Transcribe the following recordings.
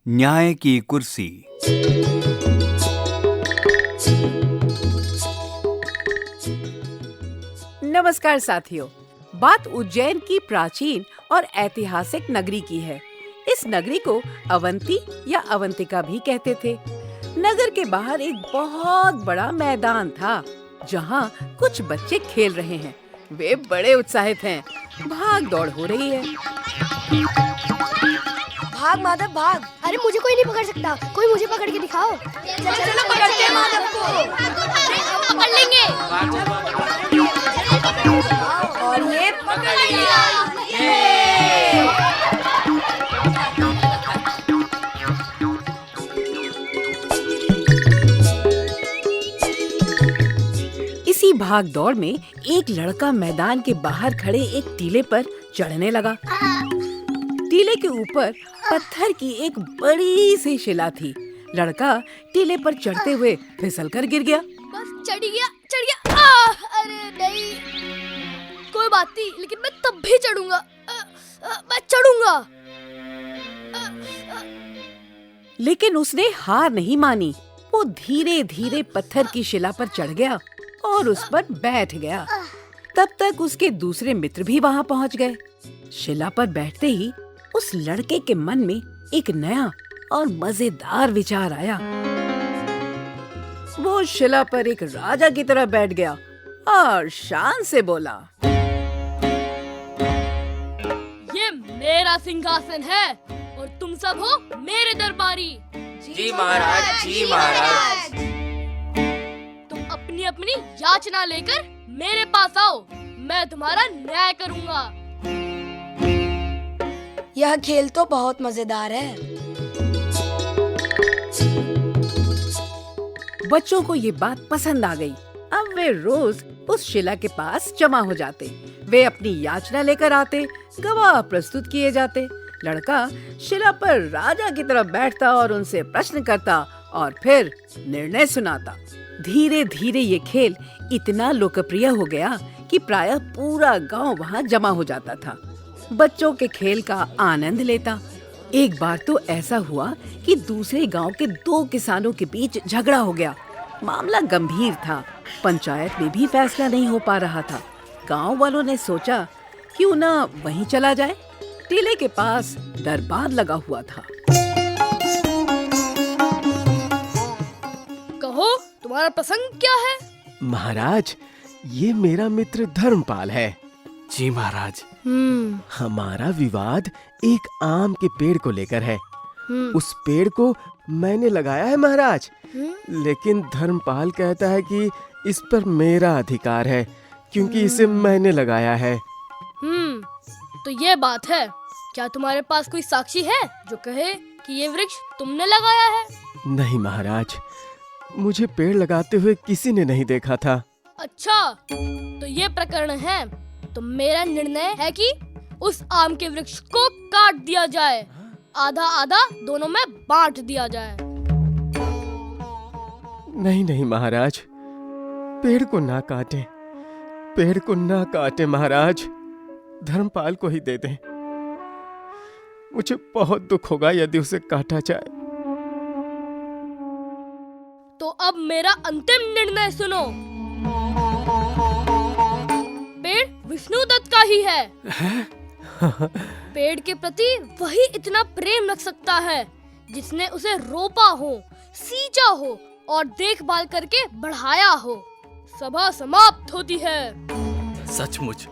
न्याय की कुर्सी। नमस्कार साथियों, बात उज्जैन की प्राचीन और ऐतिहासिक नगरी की है। इस नगरी को अवंती या अवंतिका भी कहते थे। नगर के बाहर एक बहुत बड़ा मैदान था, जहाँ कुछ बच्चे खेल रहे हैं। वे बड़े उत्साहित हैं। भाग दौड़ हो रही है। भाग माधव भाग। अरे मुझे कोई नहीं पकड़ सकता, कोई मुझे पकड़ के दिखाओ। चलो पकड़ते हैं माधव को। हम पकड़ लेंगे। और ये पकड़ लिया। इसी भाग दौड़ में एक लड़का मैदान के बाहर खड़े एक टीले पर चढ़ने लगा। टीले के ऊपर पत्थर की एक बड़ी सी शिला थी। लड़का टीले पर चढ़ते हुए फिसलकर गिर गया। बस चढ़ गया। अरे नहीं, कोई बात नहीं, लेकिन मैं तब भी चढ़ूंगा। मैं चढ़ूंगा। लेकिन उसने हार नहीं मानी। वो धीरे धीरे पत्थर की शिला पर चढ़ गया और उस पर बैठ गया। तब तक उसके दूसरे मित्र भी वहाँ पहुँच गए। शिला पर बैठते ही उस लड़के के मन में एक नया और मजेदार विचार आया। वो शिला पर एक राजा की तरह बैठ गया और शान से बोला, ये मेरा सिंहासन है और तुम सब हो मेरे दरबारी। जी महाराज, जी महाराज। तुम अपनी अपनी याचना लेकर मेरे पास आओ, मैं तुम्हारा न्याय करूंगा। यह खेल तो बहुत मजेदार है। बच्चों को ये बात पसंद आ गई। अब वे रोज उस शिला के पास जमा हो जाते। वे अपनी याचना लेकर आते, गवाह प्रस्तुत किए जाते। लड़का शिला पर राजा की तरफ बैठता और उनसे प्रश्न करता और फिर निर्णय सुनाता। धीरे धीरे ये खेल इतना लोकप्रिय हो गया कि प्रायः पूरा गांव वहाँ जमा हो जाता था, बच्चों के खेल का आनंद लेता। एक बार तो ऐसा हुआ कि दूसरे गांव के दो किसानों के बीच झगड़ा हो गया। मामला गंभीर था। पंचायत में भी फैसला नहीं हो पा रहा था। गांव वालों ने सोचा क्यों ना वहीं चला जाए। टीले के पास दरबार लगा हुआ था। कहो, तुम्हारा प्रसंग क्या है? महाराज, ये मेरा मित्र धर्मपाल है। जी महाराज। हमारा विवाद एक आम के पेड़ को लेकर है। उस पेड़ को मैंने लगाया है महाराज, लेकिन धर्मपाल कहता है कि इस पर मेरा अधिकार है क्योंकि इसे मैंने लगाया है। तो ये बात है। क्या तुम्हारे पास कोई साक्षी है जो कहे कि ये वृक्ष तुमने लगाया है? नहीं महाराज, मुझे पेड़ लगाते हुए किसी ने नहीं देखा था। अच्छा, तो ये प्रकरण है। तो मेरा निर्णय है कि उस आम के वृक्ष को काट दिया जाए, आधा आधा दोनों में बांट दिया जाए। नहीं नहीं महाराज, पेड़ को ना काटें, पेड़ को ना काटें महाराज, धर्मपाल को ही दे दें। मुझे बहुत दुख होगा यदि उसे काटा जाए। तो अब मेरा अंतिम निर्णय सुनो। पेड़ विष्णुदत्त का ही है। पेड़ के प्रति वही इतना प्रेम रख सकता है जिसने उसे रोपा हो, सींचा हो और देखभाल करके बढ़ाया हो। सभा समाप्त होती है। सचमुच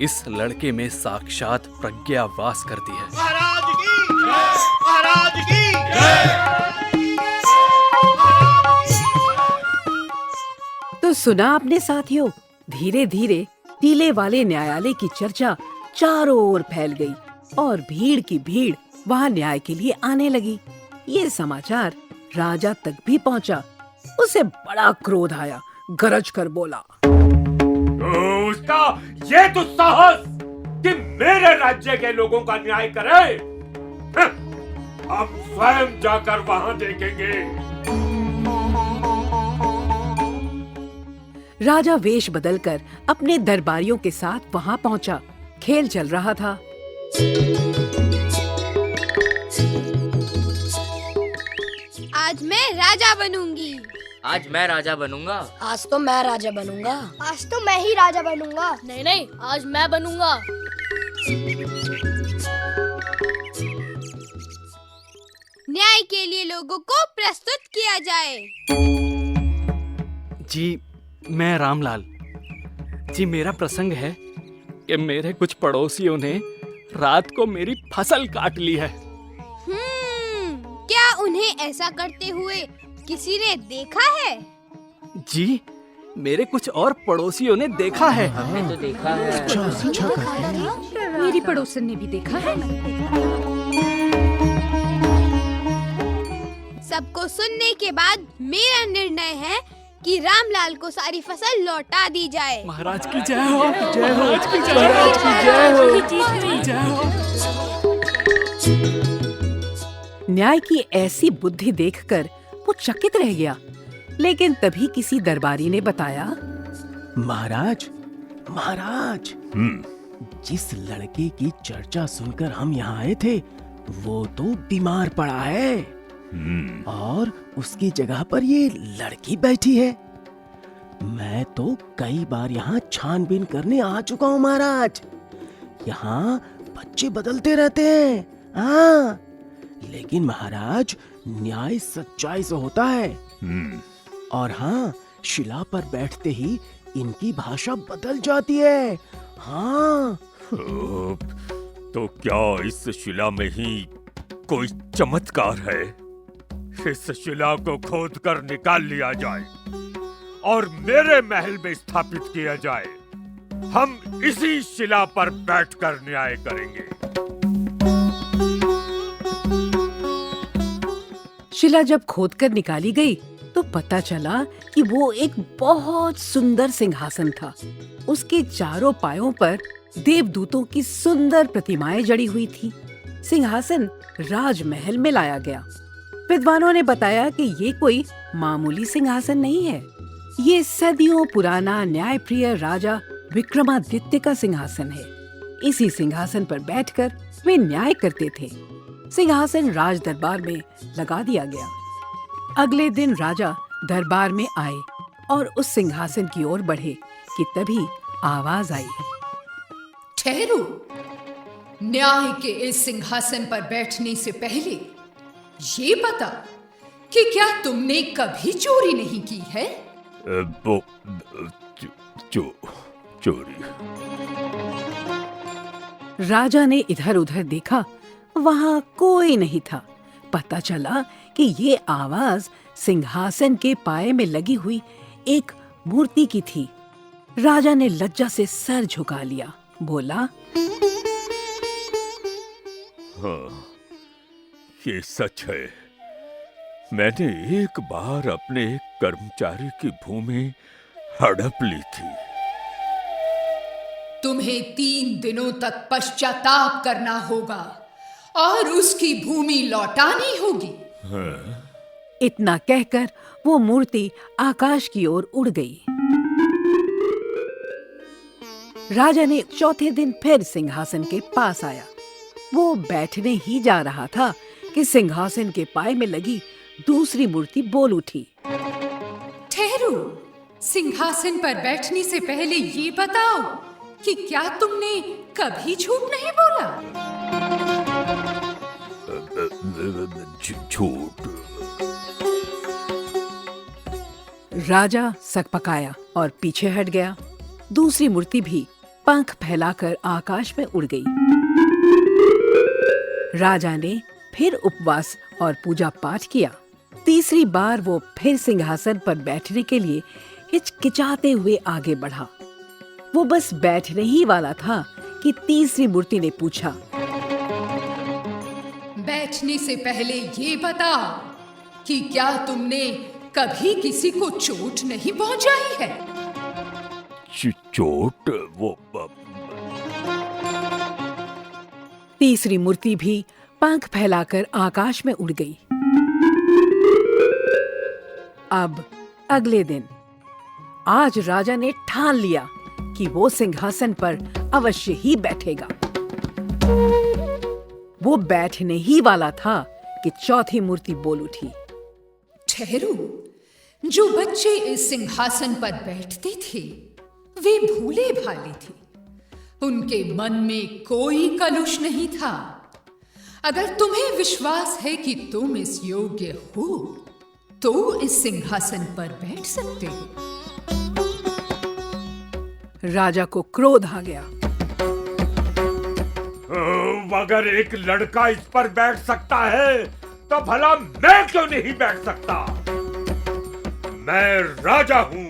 इस लड़के में साक्षात प्रज्ञा वास करती है। महाराज की जय, महाराज की जय। तो सुना आपने साथियों, धीरे धीरे टीले वाले न्यायालय की चर्चा चारों ओर फैल गई और भीड़ की भीड़ वहाँ न्याय के लिए आने लगी। ये समाचार राजा तक भी पहुँचा। उसे बड़ा क्रोध आया। गरज कर बोला, उसका ये तो साहस कि मेरे राज्य के लोगों का न्याय करे। अब स्वयं जाकर वहां देखेंगे। राजा वेश बदलकर अपने दरबारियों के साथ वहाँ पहुँचा। खेल चल रहा था। आज मैं राजा बनूंगी। आज मैं राजा बनूंगा। आज तो मैं राजा बनूंगा। आज तो मैं ही राजा बनूंगा। नहीं नहीं, आज मैं बनूंगा। न्याय के लिए लोगों को प्रस्तुत किया जाए। जी मैं रामलाल। जी मेरा प्रसंग है कि मेरे कुछ पड़ोसियों ने रात को मेरी फसल काट ली है। क्या उन्हें ऐसा करते हुए किसी ने देखा है? जी मेरे कुछ और पड़ोसियों ने देखा है। हमने तो देखा है। मेरी पड़ोसन ने भी देखा है। सबको सुनने के बाद मेरा निर्णय है कि रामलाल को सारी फसल लौटा दी जाए। महाराज की जय हो। महाराज की जय हो। जय हो। न्याय की ऐसी बुद्धि देखकर वो चकित रह गया, लेकिन तभी किसी दरबारी ने बताया, महाराज, महाराज, जिस लड़के की चर्चा सुनकर हम यहाँ आए थे वो तो बीमार पड़ा है और उसकी जगह पर ये लड़की बैठी है। मैं तो कई बार यहाँ छानबीन करने आ चुका हूँ महाराज। यहाँ बच्चे बदलते रहते हैं, हाँ, लेकिन महाराज न्याय सच्चाई से होता है। और हाँ, शिला पर बैठते ही इनकी भाषा बदल जाती है। हाँ। तो क्या इस शिला में ही कोई चमत्कार है? इस शिला को खोद कर निकाल लिया जाए और मेरे महल में स्थापित किया जाए। हम इसी शिला पर बैठकर न्याय करेंगे। शिला जब खोदकर निकाली गई तो पता चला कि वो एक बहुत सुंदर सिंहासन था। उसके चारों पायों पर देवदूतों की सुंदर प्रतिमाएं जड़ी हुई थी। सिंहासन राजमहल में लाया गया। विद्वानों ने बताया कि ये कोई मामूली सिंहासन नहीं है। ये सदियों पुराना न्यायप्रिय राजा विक्रमादित्य का सिंहासन है। इसी सिंहासन पर बैठकर वे न्याय करते थे। सिंहासन राज दरबार में लगा दिया गया। अगले दिन राजा दरबार में आए और उस सिंहासन की ओर बढ़े कि तभी आवाज आई, ठहरो, न्याय के इस सिंहासन पर बैठने से पहले ये बता कि क्या तुमने कभी चोरी नहीं की है? चोरी। राजा ने इधर उधर देखा, वहाँ कोई नहीं था। पता चला कि ये आवाज सिंहासन के पाए में लगी हुई एक मूर्ति की थी। राजा ने लज्जा से सर झुका लिया, बोला, हाँ, ये सच है। मैंने एक बार अपने एक कर्मचारी की भूमि हड़प ली थी। तुम्हें 3 दिनों तक पश्चाताप करना होगा और उसकी भूमि लौटानी होगी। हाँ? इतना कहकर वो मूर्ति आकाश की ओर उड़ गई। राजा ने चौथे दिन फिर सिंहासन के पास आया। वो बैठने ही जा रहा था कि सिंहासन के पाए में लगी दूसरी मूर्ति बोल उठी, ठहरो, सिंहासन पर बैठने से पहले ये बताओ कि क्या तुमने कभी झूठ नहीं बोला? झूठ। राजा सकपकाया और पीछे हट गया। दूसरी मूर्ति भी पंख फैलाकर आकाश में उड़ गई। राजा ने फिर उपवास और पूजा पाठ किया। तीसरी बार वो फिर सिंहासन पर बैठने के लिए हिचकिचाते हुए आगे बढ़ा। वो बस बैठने ही वाला था कि तीसरी मूर्ति ने पूछा, बैठने से पहले ये बताओ कि क्या तुमने कभी किसी को चोट नहीं पहुंचाई है? चोट? वो तीसरी मूर्ति भी पंख फैलाकर आकाश में उड़ गई। अब अगले दिन आज राजा ने ठान लिया कि वो सिंहासन पर अवश्य ही बैठेगा। वो बैठने ही वाला था कि चौथी मूर्ति बोल उठी, ठहरू, जो बच्चे इस सिंहासन पर बैठते थे वे भूले भाले थे। उनके मन में कोई कलुष नहीं था। अगर तुम्हें विश्वास है कि तुम इस योग्य हो तो इस सिंहासन पर बैठ सकते हो। राजा को क्रोध आ गया। अगर एक लड़का इस पर बैठ सकता है तो भला मैं क्यों नहीं बैठ सकता? मैं राजा हूं,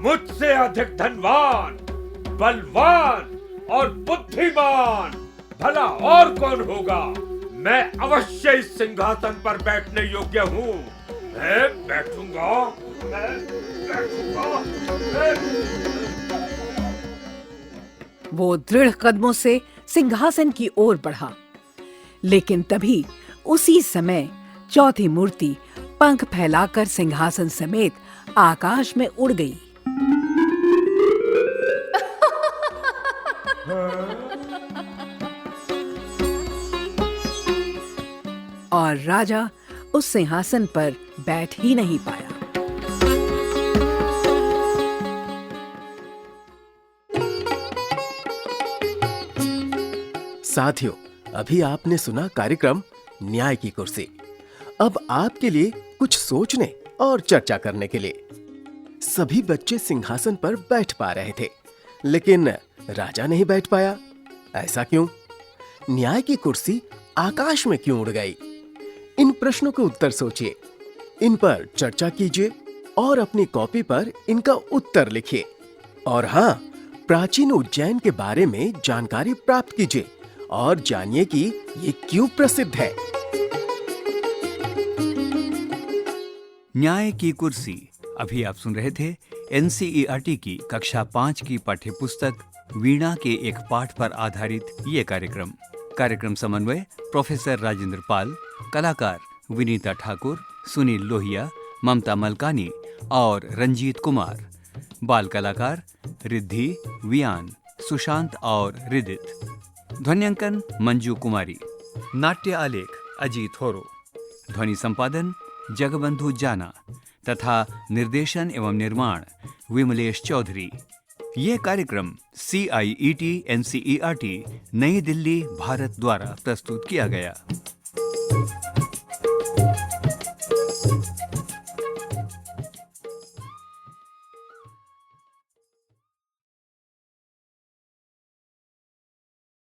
मुझसे अधिक धनवान, बलवान और बुद्धिमान भला और कौन होगा? मैं अवश्य इस सिंहासन पर बैठने योग्य हूं। मैं बैठूंगा। वो दृढ़ कदमों से सिंहासन की ओर बढ़ा, लेकिन तभी उसी समय चौथी मूर्ति पंख फैलाकर सिंहासन समेत आकाश में उड़ गई। और राजा उस सिंहासन पर बैठ ही नहीं पाया। साथियों, अभी आपने सुना कार्यक्रम न्याय की कुर्सी। अब आपके लिए कुछ सोचने और चर्चा करने के लिए। सभी बच्चे सिंहासन पर बैठ पा रहे थे, लेकिन राजा नहीं बैठ पाया। ऐसा क्यों? न्याय की कुर्सी आकाश में क्यों उड़ गई? इन प्रश्नों के उत्तर सोचिए, इन पर चर्चा कीजिए और अपनी कॉपी पर इनका उत्तर लिखिए। और हाँ, प्राचीन उज्जैन के बारे में जानकारी प्राप्त कीजिए और जानिए कि ये क्यों प्रसिद्ध है। न्याय की कुर्सी। अभी आप सुन रहे थे एनसीईआरटी की कक्षा 5 की पाठ्यपुस्तक वीणा के एक पाठ पर आधारित ये कार्यक्रम समन्वय प्रोफेसर राजेंद्र पाल, कलाकार विनीता ठाकुर, सुनील लोहिया, ममता मलकानी और रंजीत कुमार, बाल कलाकार रिद्धि, वियान, सुशांत और रिदित, ध्वन्यांकन मंजू कुमारी, नाट्य आलेख अजीत होरो, ध्वनि संपादन जगबंधु जाना तथा निर्देशन एवं निर्माण विमलेश चौधरी। ये कार्यक्रम CIET NCERT नई दिल्ली भारत द्वारा प्रस्तुत किया गया।